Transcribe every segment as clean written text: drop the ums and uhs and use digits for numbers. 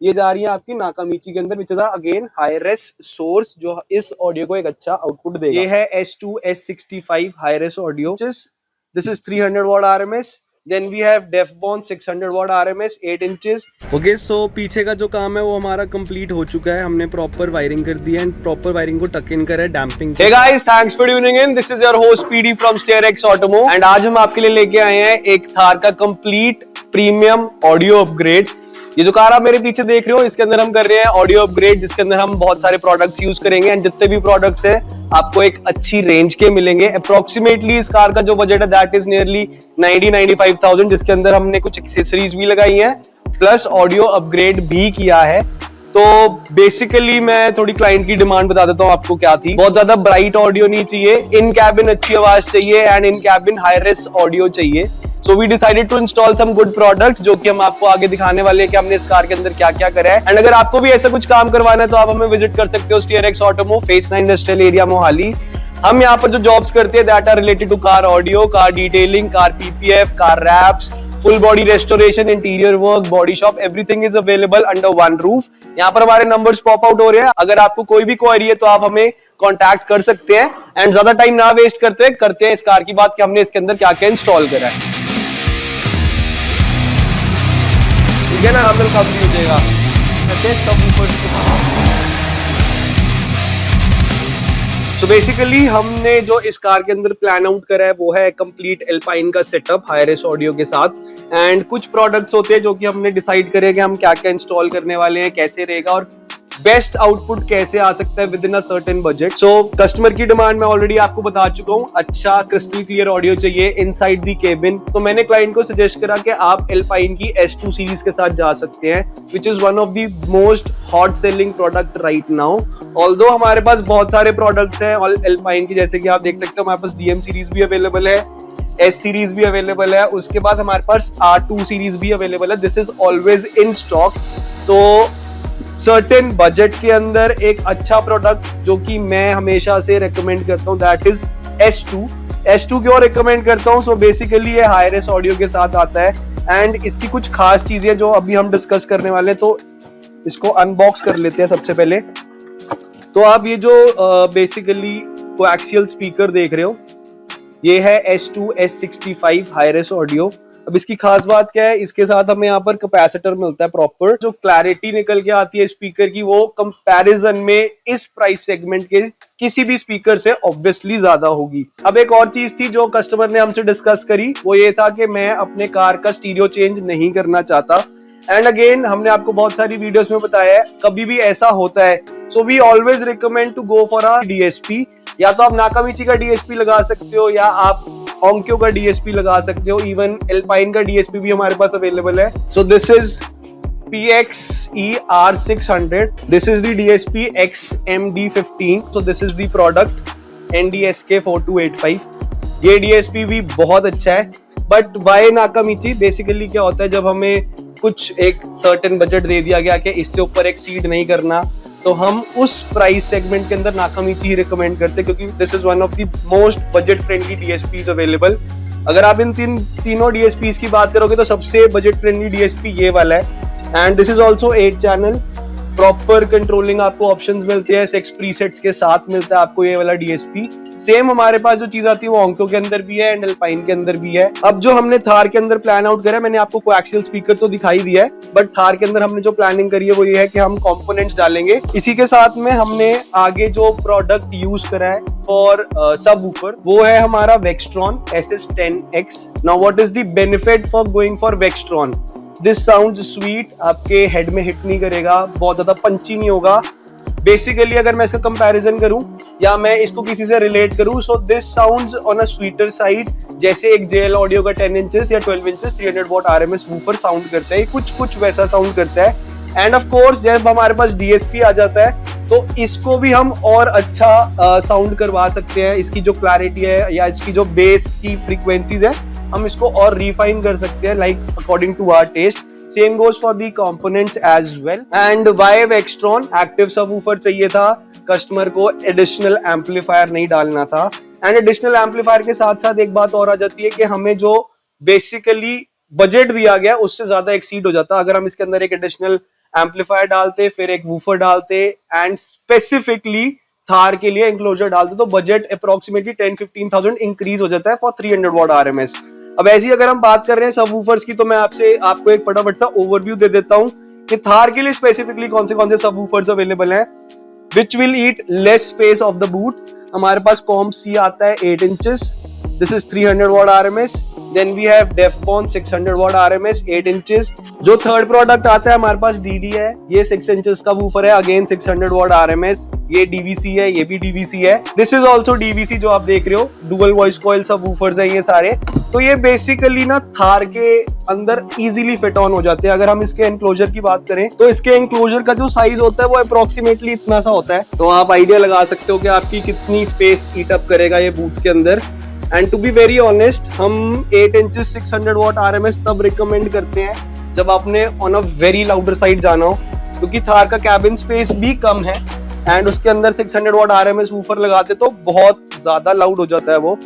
ये जा रही है आपकी नाकामिची के अंदर, which is again high res source, जो इस ऑडियो को एक अच्छा आउटपुट देगा। ये है S2 S65 high race audio, this is 300 watt RMS। Then we have Defbon 600 watt RMS 8 inches। Okay, सो पीछे का जो काम है वो हमारा कंप्लीट हो चुका है। हमने प्रॉपर वायरिंग कर दी है एंड प्रॉपर वायरिंग को टक इन करा है damping. Hey guys, thanks for tuning in. This is your host PD from StairX Automo and आज हम आपके लिए लेके आए हैं एक थार का कंप्लीट प्रीमियम ऑडियो अपग्रेड। ये जो कार आप मेरे पीछे देख रहे हो, इसके अंदर हम कर रहे हैं ऑडियो अपग्रेड, जिसके अंदर हम बहुत सारे प्रोडक्ट्स यूज करेंगे एंड जितने भी प्रोडक्ट्स हैं आपको एक अच्छी रेंज के मिलेंगे। अप्रोक्सीमेटली इस कार का जो बजट है दैट इज नियरली 90-95,000, जिसके अंदर हमने कुछ एक्सेसरीज भी लगाई हैं प्लस ऑडियो अपग्रेड भी किया है। तो बेसिकली मैं थोड़ी क्लाइंट की डिमांड बता देता हूँ आपको क्या थी। बहुत ज्यादा ब्राइट ऑडियो नहीं चाहिए, इन कैबिन अच्छी आवाज चाहिए and in cabin high race audio चाहिए। So we decided to install some good products, जो कि हम आपको आगे दिखाने वाले हैं कि हमने इस कार के अंदर क्या क्या करा है। एंड अगर आपको भी ऐसा कुछ काम करवाना है तो आप हमें विजिट कर सकते हो StairX Automo, Phase 9 industrial area Mohali. हम यहाँ पर जो जॉब्स करते हैं that are related to car audio, car detailing, car PPF, car wraps, full body restoration, interior work, body shop, everything is available under one roof. यहाँ पर हमारे numbers pop out हो रहे हैं। अगर आपको कोई भी क्वेरी है तो आप हमें कांटेक्ट कर सकते हैं। एंड ज्यादा टाइम ना वेस्ट करते हैं इस कार की बात कि हमने इसके अंदर क्या क्या इंस्टॉल करा है। ठीक है ना, हम लोग सब भी हो जाएगा सब ऊपर। तो बेसिकली हमने जो इस कार के अंदर प्लान आउट करा है वो है कंप्लीट एल्पाइन का सेटअप हाई रेस ऑडियो के साथ। एंड कुछ प्रोडक्ट्स होते हैं जो कि हमने डिसाइड करे कि हम क्या क्या इंस्टॉल करने वाले हैं, कैसे रहेगा और बेस्ट आउटपुट कैसे आ सकता है with in a certain budget. So customer की डिमांड मैं ऑलरेडी आपको बता चुका हूँ, अच्छा क्रिस्टल क्लियर ऑडियो चाहिए इनसाइड दी केबिन। तो मैंने क्लाइंट को सजेस्ट करा कि आप एल्पाइन की S2 सीरीज के साथ जा सकते हैं, which is one of the most hot selling product right now. Although हमारे पास बहुत सारे प्रोडक्ट्स हैं एल्पाइन की, जैसे कि आप देख सकते हो हमारे पास DM सीरीज भी अवेलेबल है, S सीरीज भी अवेलेबल है, उसके बाद हमारे पास R2 सीरीज भी अवेलेबल है। This is always in stock. तो सर्टेन बजट के अंदर एक अच्छा प्रोडक्ट जो कि मैं हमेशा से रेकमेंड करता हूँ दैट इज S2 क्यों रेकमेंड करता हूँ? सो बेसिकली ये हाई रेस ऑडियो के साथ आता है एंड इसकी कुछ खास चीजें जो अभी हम डिस्कस करने वाले, तो इसको अनबॉक्स कर लेते हैं सबसे पहले। तो आप ये जो बेसिकली कोएक्सियल स्पीकर देख रहे हो, ये है S2 S65 high race audio. अब इसकी खास बात क्या है, इसके साथ हमें यहाँ पर कैपेसिटर मिलता है प्रॉपर। जो क्लैरिटी निकल के आती है स्पीकर की वो कंपैरिजन में इस प्राइस सेगमेंट के किसी भी स्पीकर से ऑब्वियसली ज्यादा होगी। अब एक और चीज थी जो कस्टमर ने हमसे डिस्कस करी, वो ये था कि मैं अपने कार का स्टीरियो चेंज नहीं करना चाहता। एंड अगेन हमने आपको बहुत सारी वीडियोस में बताया है, कभी भी ऐसा होता है so we always recommend to go for a DSP। या तो आप नाकामिची का DSP लगा सकते हो या आप ओंक्यो का DSP लगा सकते हो, इवन एल्पाइन का DSP भी हमारे पास अवेलेबल है। So this is PXE R600, this is the DSP XMD15, so this is the product NDSK 4285। ये DSP भी बहुत अच्छा है, बट वाई नाकामिची? बेसिकली क्या होता है, जब हमें कुछ एक सर्टेन बजट दे दिया गया कि इससे ऊपर एक्सीड नहीं करना, तो हम उस प्राइस सेगमेंट के अंदर नाकामिची ही रिकमेंड करते हैं, क्योंकि this is one of the most budget friendly DSPs available. अगर आप इन तीनों DSPs की बात करोगे तो सबसे बजट फ्रेंडली DSP ये वाला है। And this is also 8 channel, proper controlling आपको ऑप्शंस मिलते हैं, 6 प्रीसेट्स के साथ मिलता है आपको ये वाला DSP। सेम हमारे पास जो चीज आती है वो ओंक्यो के अंदर भी है एंड एल्पाइन के अंदर भी है। अब जो हमने थार के अंदर प्लान आउट करा है, मैंने आपको कोएक्सियल स्पीकर तो दिखाई दिया है, बट थार के अंदर हमने जो प्लानिंग करी है वो ये है कि हम कंपोनेंट्स डालेंगे। इसी के साथ में हमने आगे जो प्रोडक्ट यूज करा है फॉर सबवूफर वो है हमारा Vextron SS10X। Now what is the benefit for going for Vextron? This sounds sweet, आपके हेड में हिट नहीं करेगा, बहुत ज्यादा पंची नहीं होगा। बेसिकली अगर मैं इसका कंपैरिजन करूं या मैं इसको किसी से रिलेट करूं, so this sounds on a sweeter side, जैसे एक JL ऑडियो का 10 इंचेस या 12 inches 300 watt RMS woofer sound करता है, कुछ वैसा साउंड करता है। एंड ऑफ कोर्स जब हमारे पास DSP आ जाता है तो इसको भी हम और अच्छा साउंड करवा सकते हैं। इसकी जो क्लैरिटी है या इसकी जो बेस की फ्रीक्वेंसीज है हम इसको और रिफाइन कर सकते हैं, like according to our taste. Same goes for the components as well. And why Vextron? Active subwoofer चाहिए था कस्टमर को, एडिशनल एम्पलीफायर नहीं डालना था। एंड एडिशनल एम्पलीफायर के साथ साथ एक बात और आ जाती है कि हमें जो बेसिकली बजट दिया गया उससे ज्यादा एक्सीड हो जाता है अगर हम इसके अंदर एक एडिशनल एम्पलीफायर डालते, फिर एक वूफर डालते एंड स्पेसिफिकली थार के लिए एंक्लोजर डालते, तो बजट अप्रोक्सीमेटली 10-15,000 इंक्रीज हो जाता है फॉर 300 वॉट RMS। अब ऐसी अगर हम बात कर रहे हैं सबवूफर्स की, तो मैं आपको एक फटाफट सा ओवरव्यू दे देता हूं कि थार के लिए स्पेसिफिकली कौन से सबवूफर्स अवेलेबल हैं which will eat less space of the boot. हमारे पास कॉम्प C आता है 8 inches, this is 300 watt RMS। Then we have Defcon 600 watt RMS 8 inches. जो थर्ड प्रोडक्ट आता है हमारे पास DD है, ये 6 इंचेस का वूफर है, अगेन 600 वॉट RMS। ये DVC है, ये भी DVC है, दिस इज ऑल्सो DVC जो आप देख रहे हो। डुअल वॉइस कॉइल सब वूफर्स है ये सारे। तो ये बेसिकली ना थार के अंदर इजीली फिट ऑन हो जाते हैं। अगर हम इसके एनक्लोजर की बात करें तो इसके एनक्लोजर का जो साइज होता है वो अप्रोक्सीमेटली इतना सा होता है, तो आप आइडिया लगा सकते हो कि आपकी कितनी स्पेस ईट अप करेगा ये बूट के अंदर। And to be very honest, हम 8 इंचेस 600 वॉट RMS तब रिकमेंड करते हैं जब आपने on a very louder side जाना हो, क्योंकि थार का कैबिन स्पेस भी कम है एंड उसके अंदर 600 वॉट RMS वूफर लगाते तो बहुत ज्यादा लाउड हो जाता है वो।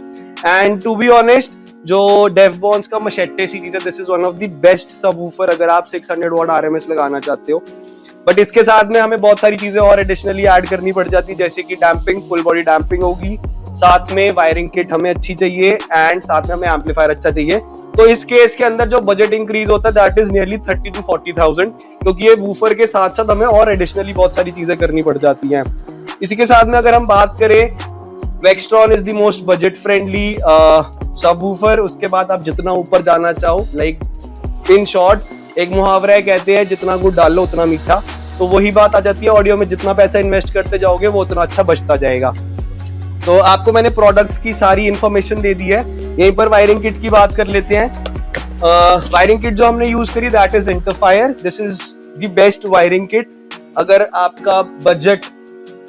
एंड टू बी ऑनेस्ट, जो डेफबॉन्स का मशेट्टे सीरीज है, this is one of the best subwoofer अगर आप 600 वॉट RMS लगाना चाहते हो। बट इसके साथ में हमें बहुत सारी चीजें और एडिशनली ऐड करनी पड़ जाती है, जैसे कि डैम्पिंग, फुल बॉडी डैम्पिंग होगी, साथ में वायरिंग किट हमें अच्छी चाहिए एंड साथ में हमें एम्पलीफायर अच्छा चाहिए। तो इस केस के अंदर जो बजट इंक्रीज होता है दैट इज नियरली 30 to 40,000, क्योंकि ये वूफर के साथ साथ हमें और एडिशनली बहुत सारी चीजें करनी पड़ जाती हैं। इसी के साथ में अगर हम बात करें, Vextron is the most budget friendly subwoofer. उसके बाद आप जितना ऊपर जाना चाहो, लाइक इन शॉर्ट एक मुहावरा है, कहते हैं जितना गुड़ डालो उतना मीठा। तो वही बात आ जाती है ऑडियो में, जितना पैसा इन्वेस्ट करते जाओगे वो उतना अच्छा बचता जाएगा। तो आपको मैंने प्रोडक्ट्स की सारी इंफॉर्मेशन दे दी है। यहीं पर वायरिंग किट की बात कर लेते हैं। वायरिंग किट जो हमने यूज करी that is Interfire, this is the best wiring kit. अगर आपका बजट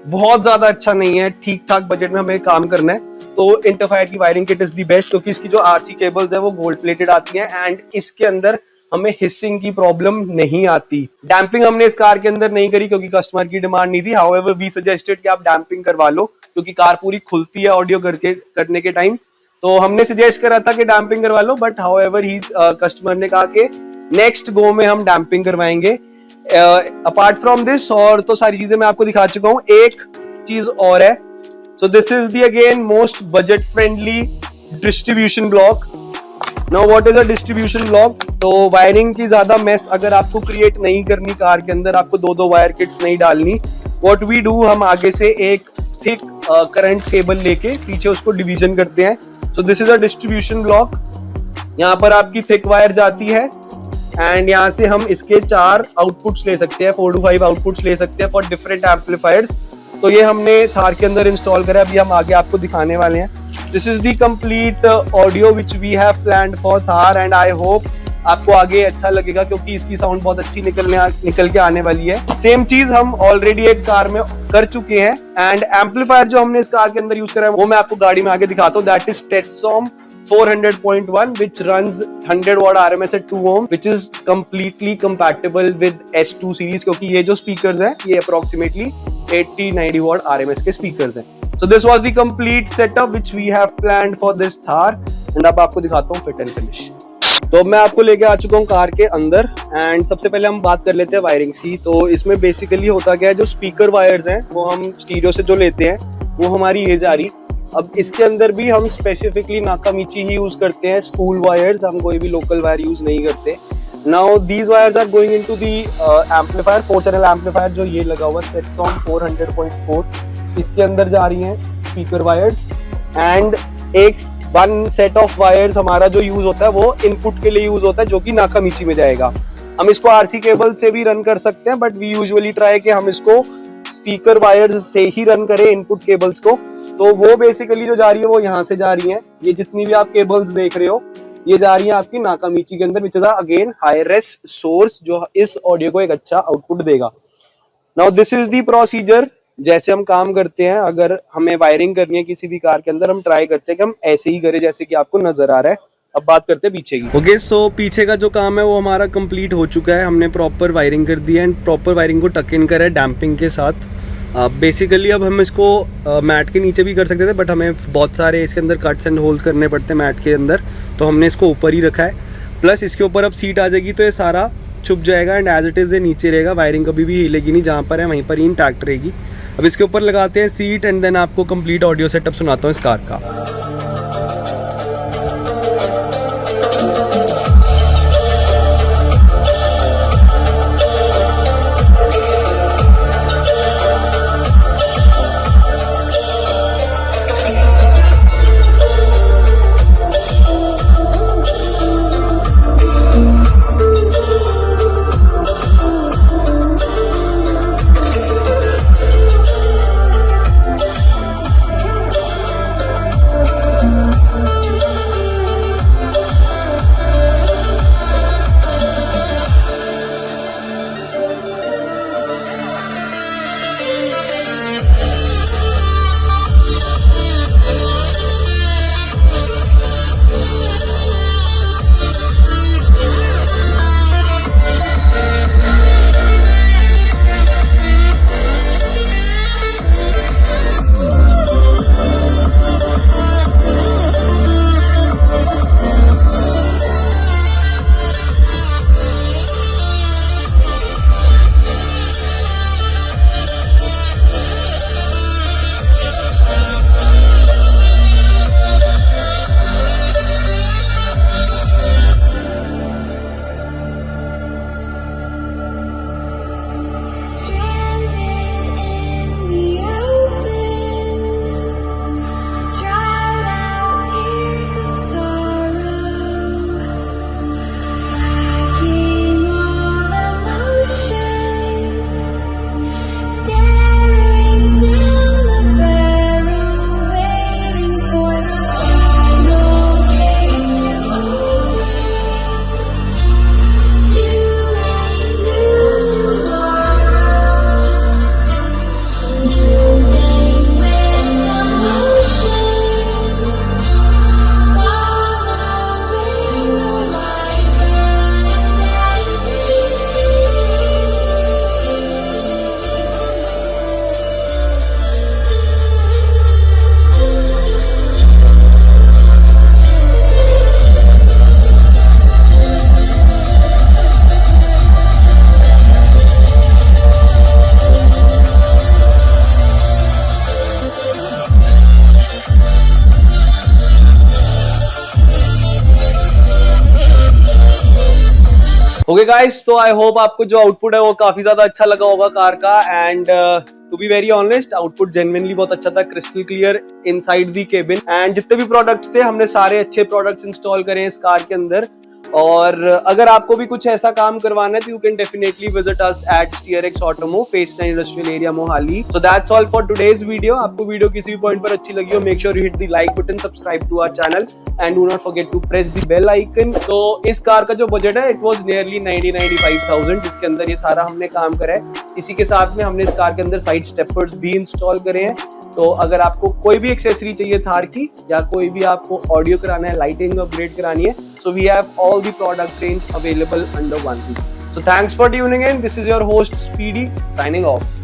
बहुत ज्यादा अच्छा नहीं है, ठीक ठाक बजट में हमें काम करना है, तो इंटरफायर की wiring kit is the best, क्योंकि इसकी जो RC केबल्स है वो गोल्ड प्लेटेड आती है एंड इसके अंदर हमें हिसिंग की प्रॉब्लम नहीं आती। डैम्पिंग हमने इस कार के अंदर नहीं करी क्योंकि कस्टमर की डिमांड नहीं थी। हाउएवर वी सजेस्टेड कि आप डैम्पिंग करवा लो, क्योंकि कार पूरी खुलती है ऑडियो करने के टाइम, तो हमने सजेस्ट करा था कि डैम्पिंग करवा लो। बट हाउएवर ही कस्टमर ने कहा कि नेक्स्ट गो में हम डैम्पिंग करवाएंगे। अपार्ट फ्रॉम दिस और तो सारी चीजें मैं आपको दिखा चुका हूँ, एक चीज और है। So this is the again most budget friendly distribution block. Now what is a distribution block? तो वायरिंग की ज्यादा मेस अगर आपको क्रिएट नहीं करनी कार के अंदर, आपको दो वायर किट्स नहीं डालनी, व्हाट वी डू, हम आगे से एक थिक करंट केबल लेके पीछे उसको डिवीजन करते हैं। So this is a distribution block. यहाँ पर आपकी थिक वायर जाती है एंड यहाँ से हम इसके 4 आउटपुट्स ले सकते हैं, 4 to 5 आउटपुट्स ले सकते हैं फॉर डिफरेंट एम्पलीफायर्स। तो ये हमने थार के अंदर इंस्टॉल करा, अभी हम आगे आपको दिखाने वाले हैं। This is the complete audio which we have planned for Thar and I hope आपको आगे अच्छा लगेगा, क्योंकि इसकी साउंड बहुत अच्छी निकल के आने वाली है। सेम चीज हम ऑलरेडी एक कार में कर चुके हैं एंड एम्पलीफायर जो हमने इस कार के अंदर यूज करा है वो मैं आपको गाड़ी में आगे दिखाता हूँ। That is Tetsom 400.1 which runs 100 watt RMS at 2 ohm which is completely compatible with S2 series, क्योंकि ये जो स्पीकर्स हैं ये approximately 80-90 watt RMS के स्पीकर्स हैं। So this was the complete setup which we have planned for this Thar and अब आपको दिखाता हूँ fit and finish। तो मैं आपको लेके आ चुका हूँ कार के अंदर एंड सबसे पहले हम बात कर लेते हैं वायरिंग्स की। तो इसमें बेसिकली होता क्या है, जो स्पीकर वायर्स हैं वो हम स्टीरियो से जो लेते हैं वो हमारी ये जा रही। अब इसके अंदर भी हम स्पेसिफिकली नाकामिची ही यूज करते हैं, स्पूल वायर्स, हम कोई भी लोकल वायर यूज नहीं करते। Now these wires are going into the amplifier, 4 channel amplifier जो ये लगा हुआ है Tetsom 400.4, इसके अंदर जा रही हैं स्पीकर वायर्स एंड एक 1 सेट ऑफ वायर्स हमारा जो यूज होता है वो इनपुट के लिए यूज होता है, जो कि नाकामिची में जाएगा। हम इसको RC केबल से भी रन कर सकते हैं, बट वी यूजुअली ट्राई कि हम इसको स्पीकर वायर्स से ही रन करें इनपुट केबल्स को। तो वो बेसिकली जो जा रही है वो यहाँ से जा रही है। ये जितनी भी आप केबल्स देख रहे हो ये जा रही है आपकी नाकामिची के अंदर, which is again high res source जो इस ऑडियो को एक अच्छा आउटपुट देगा। Now this is the procedure जैसे हम काम करते हैं। अगर हमें वायरिंग करनी है किसी भी कार के अंदर, हम ट्राई करते हैं कि हम ऐसे ही करें जैसे कि आपको नजर आ रहा है। अब बात करते हैं पीछे की। ओके, सो पीछे का जो काम है वो हमारा कंप्लीट हो चुका है। हमने प्रॉपर वायरिंग कर दी है एंड प्रॉपर वायरिंग को टक इन करा है डैम्पिंग के साथ। बेसिकली अब हम इसको मैट के नीचे भी कर सकते थे, बट हमें बहुत सारे इसके अंदर कट्स एंड होल्स करने पड़ते हैं मैट के अंदर, तो हमने इसको ऊपर ही रखा है। प्लस इसके ऊपर अब सीट आ जाएगी तो ये सारा छुप जाएगा एंड एज इट इज़ ये नीचे रहेगा, वायरिंग कभी भी हिलेगी नहीं, जहाँ पर है वहीं पर ही इंटैक्ट रहेगी। अब इसके ऊपर लगाते हैं सीट एंड देन आपको कंप्लीट ऑडियो सेटअप सुनाता हूँ इस कार का। ओके गाइस, तो आई होप आपको जो आउटपुट है वो काफी ज्यादा अच्छा लगा होगा कार का। And to be very honest, output genuinely बहुत अच्छा था, crystal clear inside the cabin. And जितने भी प्रोडक्ट्स थे हमने सारे अच्छे प्रोडक्ट्स इंस्टॉल करे हैं इस कार के अंदर। और अगर आपको भी कुछ ऐसा काम करवाना है तो you can definitely visit us at SteerX Automo, phase 9 industrial area Mohali. So that's all for today's video. आपको वीडियो किसी भी पॉइंट पर अच्छी लगी हो, make sure you hit the like button, subscribe to our channel and do not forget to press the bell icon. तो इस car का जो बजट है इट वाज नियरली 90-95,000, जिसके अंदर ये सारा हमने काम करा है। इसी के साथ में हमने इस कार के अंदर साइड स्टेपर्स भी इंस्टॉल करे हैं। तो अगर आपको कोई भी एक्सेसरी चाहिए थार की, या कोई भी आपको ऑडियो कराना है, लाइटिंग अपग्रेड करानी है, so we have all the product range available under one roof. So thanks for tuning in. This is your host Speedy signing off.